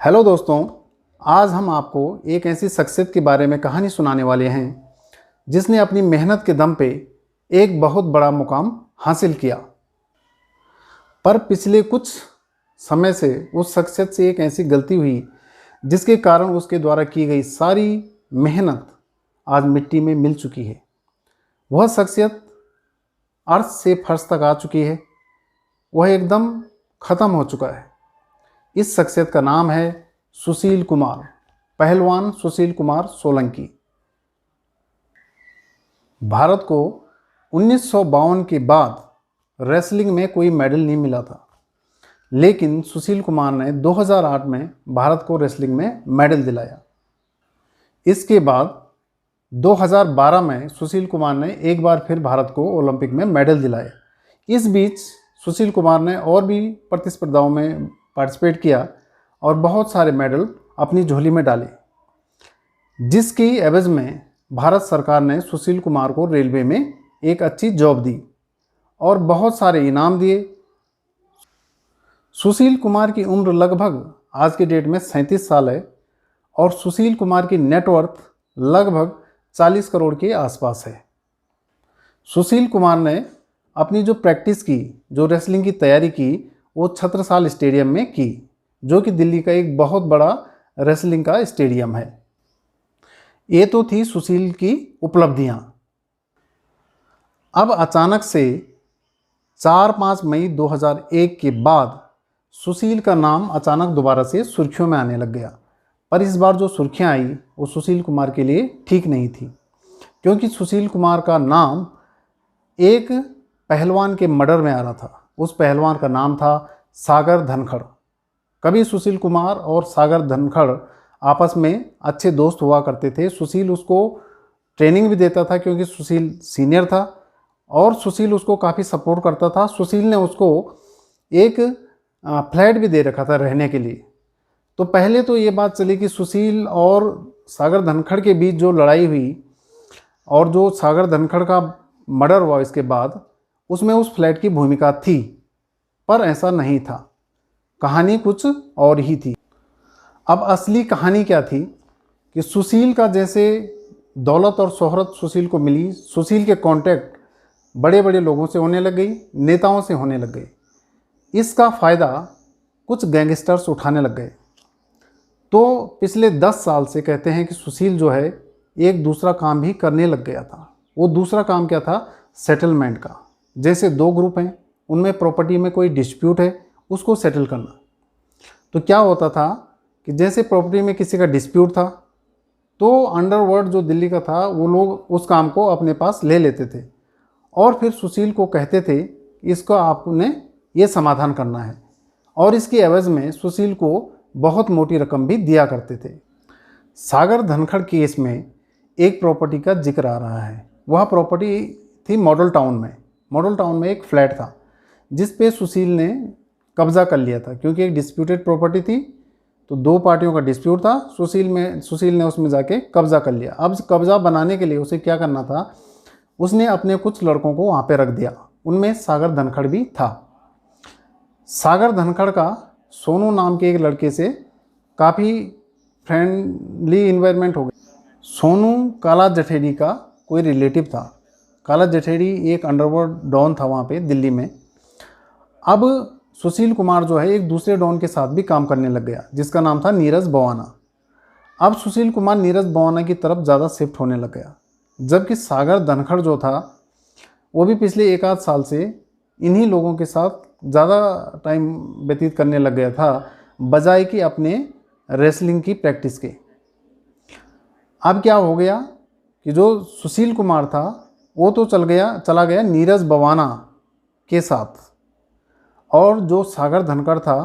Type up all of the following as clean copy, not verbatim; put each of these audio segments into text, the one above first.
Hello दोस्तों, आज हम आपको एक ऐसी शख्सियत के बारे में कहानी सुनाने वाले हैं जिसने अपनी मेहनत के दम पे एक बहुत बड़ा मुकाम हासिल किया। पर पिछले कुछ समय से उस शख्सियत से एक ऐसी गलती हुई जिसके कारण उसके द्वारा की गई सारी मेहनत आज मिट्टी में मिल चुकी है। वह शख्सियत अर्थ से फर्श तक आ चुकी है। वह एकदम ख़त्म हो चुका है। इस शख्सियत का नाम है सुशील कुमार, पहलवान सुशील कुमार सोलंकी। भारत को 1952 के बाद रेसलिंग में कोई मेडल नहीं मिला था, लेकिन सुशील कुमार ने 2008 में भारत को रेसलिंग में मेडल दिलाया। इसके बाद 2012 में सुशील कुमार ने एक बार फिर भारत को ओलंपिक में मेडल दिलाया। इस बीच सुशील कुमार ने और भी प्रतिस्पर्धाओं में पार्टिसिपेट किया और बहुत सारे मेडल अपनी झोली में डाले, जिसकी एवज में भारत सरकार ने सुशील कुमार को रेलवे में एक अच्छी जॉब दी और बहुत सारे इनाम दिए। सुशील कुमार की उम्र लगभग आज के डेट में 37 साल है और सुशील कुमार की नेटवर्थ लगभग 40 करोड़ के आसपास है। सुशील कुमार ने अपनी जो प्रैक्टिस की, जो रेसलिंग की तैयारी की, वो छत्रसाल स्टेडियम में की, जो कि दिल्ली का एक बहुत बड़ा रेसलिंग का स्टेडियम है। ये तो थी सुशील की उपलब्धियां। अब अचानक से 4-5 मई 2001 के बाद सुशील का नाम अचानक दोबारा से सुर्खियों में आने लग गया। पर इस बार जो सुर्खियां आई वो सुशील कुमार के लिए ठीक नहीं थी, क्योंकि सुशील कुमार का नाम एक पहलवान के मर्डर में आ रहा था। उस पहलवान का नाम था सागर धनखड़। कभी सुशील कुमार और सागर धनखड़ आपस में अच्छे दोस्त हुआ करते थे। सुशील उसको ट्रेनिंग भी देता था, क्योंकि सुशील सीनियर था और सुशील उसको काफ़ी सपोर्ट करता था। सुशील ने उसको एक फ्लैट भी दे रखा था रहने के लिए। तो पहले तो ये बात चली कि सुशील और सागर धनखड़ के बीच जो लड़ाई हुई और जो सागर धनखड़ का मर्डर हुआ इसके बाद, उसमें उस फ्लैट की भूमिका थी, पर ऐसा नहीं था। कहानी कुछ और ही थी। अब असली कहानी क्या थी कि सुशील का जैसे दौलत और शोहरत सुशील को मिली, सुशील के कांटेक्ट बड़े बड़े लोगों से होने लग गई, नेताओं से होने लग गए। इसका फ़ायदा कुछ गैंगस्टर्स उठाने लग गए। तो पिछले 10 साल से कहते हैं कि सुशील जो है एक दूसरा काम भी करने लग गया था। वो दूसरा काम क्या था? सेटलमेंट का। जैसे 2 ग्रुप हैं, उनमें प्रॉपर्टी में कोई डिस्प्यूट है, उसको सेटल करना। तो क्या होता था कि जैसे प्रॉपर्टी में किसी का डिस्प्यूट था, तो अंडरवर्ल्ड जो दिल्ली का था वो लोग उस काम को अपने पास ले लेते थे और फिर सुशील को कहते थे इसको आपने ये समाधान करना है, और इसकी एवज में सुशील को बहुत मोटी रकम भी दिया करते थे। सागर धनखड़ केस में एक प्रॉपर्टी का जिक्र आ रहा है। वह प्रॉपर्टी थी मॉडल टाउन में। मॉडल टाउन में एक फ्लैट था जिस पे सुशील ने कब्ज़ा कर लिया था, क्योंकि एक डिस्प्यूटेड प्रॉपर्टी थी। तो 2 पार्टियों का डिस्प्यूट था। सुशील ने उसमें जाके कब्ज़ा कर लिया। अब कब्ज़ा बनाने के लिए उसे क्या करना था? उसने अपने कुछ लड़कों को वहाँ पे रख दिया। उनमें सागर धनखड़ भी था। सागर धनखड़ का सोनू नाम के एक लड़के से काफ़ी फ्रेंडली इन्वायरमेंट हो गया। सोनू काला जठेरी का कोई रिलेटिव था। काला जठेरी एक अंडरवर्ल्ड डॉन था वहाँ पे दिल्ली में। अब सुशील कुमार जो है एक दूसरे डॉन के साथ भी काम करने लग गया, जिसका नाम था नीरज बवाना। अब सुशील कुमार नीरज बवाना की तरफ ज़्यादा शिफ्ट होने लग गया, जबकि सागर धनखड़ जो था वो भी पिछले 1 आध साल से इन्हीं लोगों के साथ ज़्यादा टाइम व्यतीत करने लग गया था, बजाय कि अपने रेसलिंग की प्रैक्टिस के। अब क्या हो गया कि जो सुशील कुमार था वो तो चला गया नीरज बवाना के साथ, और जो सागर धनखड़ था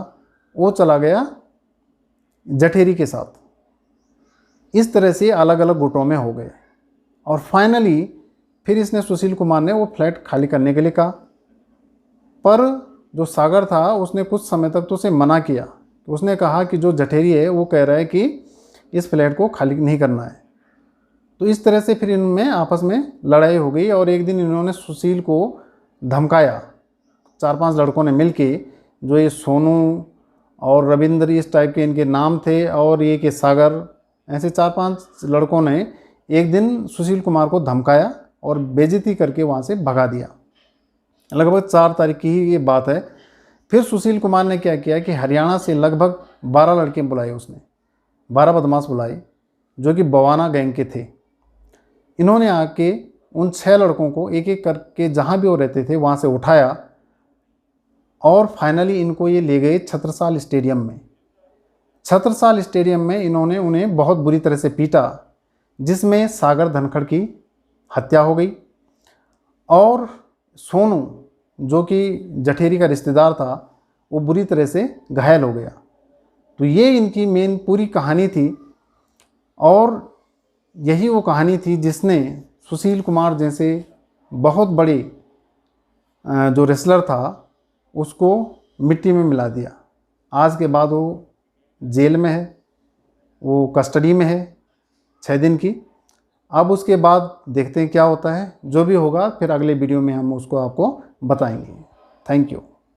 वो चला गया जठेरी के साथ। इस तरह से अलग अलग गुटों में हो गए और फाइनली फिर इसने सुशील कुमार ने वो फ्लैट खाली करने के लिए कहा। पर जो सागर था उसने कुछ समय तक तो उसे मना किया। तो उसने कहा कि जो जठेरी है वो कह रहा है कि इस फ्लैट को खाली नहीं करना है। तो इस तरह से फिर इनमें आपस में लड़ाई हो गई और एक दिन इन्होंने सुशील को धमकाया। 4-5 लड़कों ने मिलके, जो ये सोनू और रविंद्र, इस टाइप के इनके नाम थे। और ये कि सागर, ऐसे 4-5 लड़कों ने एक दिन सुशील कुमार को धमकाया और बेइज्जती करके वहाँ से भगा दिया। लगभग 4 तारीख की ही ये बात है। फिर सुशील कुमार ने क्या किया कि हरियाणा से लगभग 12 लड़के बुलाए उसने, 12 बदमाश बुलाए जो कि बवाना गैंग के थे। इन्होंने आके उन 6 लड़कों को एक एक करके जहाँ भी वो रहते थे वहाँ से उठाया और फाइनली इनको ये ले गए छत्रसाल स्टेडियम में। छत्रसाल स्टेडियम में इन्होंने उन्हें बहुत बुरी तरह से पीटा, जिसमें सागर धनखड़ की हत्या हो गई और सोनू, जो कि जठेरी का रिश्तेदार था, वो बुरी तरह से घायल हो गया। तो ये इनकी मेन पूरी कहानी थी और यही वो कहानी थी जिसने सुशील कुमार जैसे बहुत बड़े जो रेसलर था उसको मिट्टी में मिला दिया। आज के बाद वो जेल में है, वो कस्टडी में है 6 दिन की। अब उसके बाद देखते हैं क्या होता है। जो भी होगा फिर अगले वीडियो में हम उसको आपको बताएंगे। Thank you.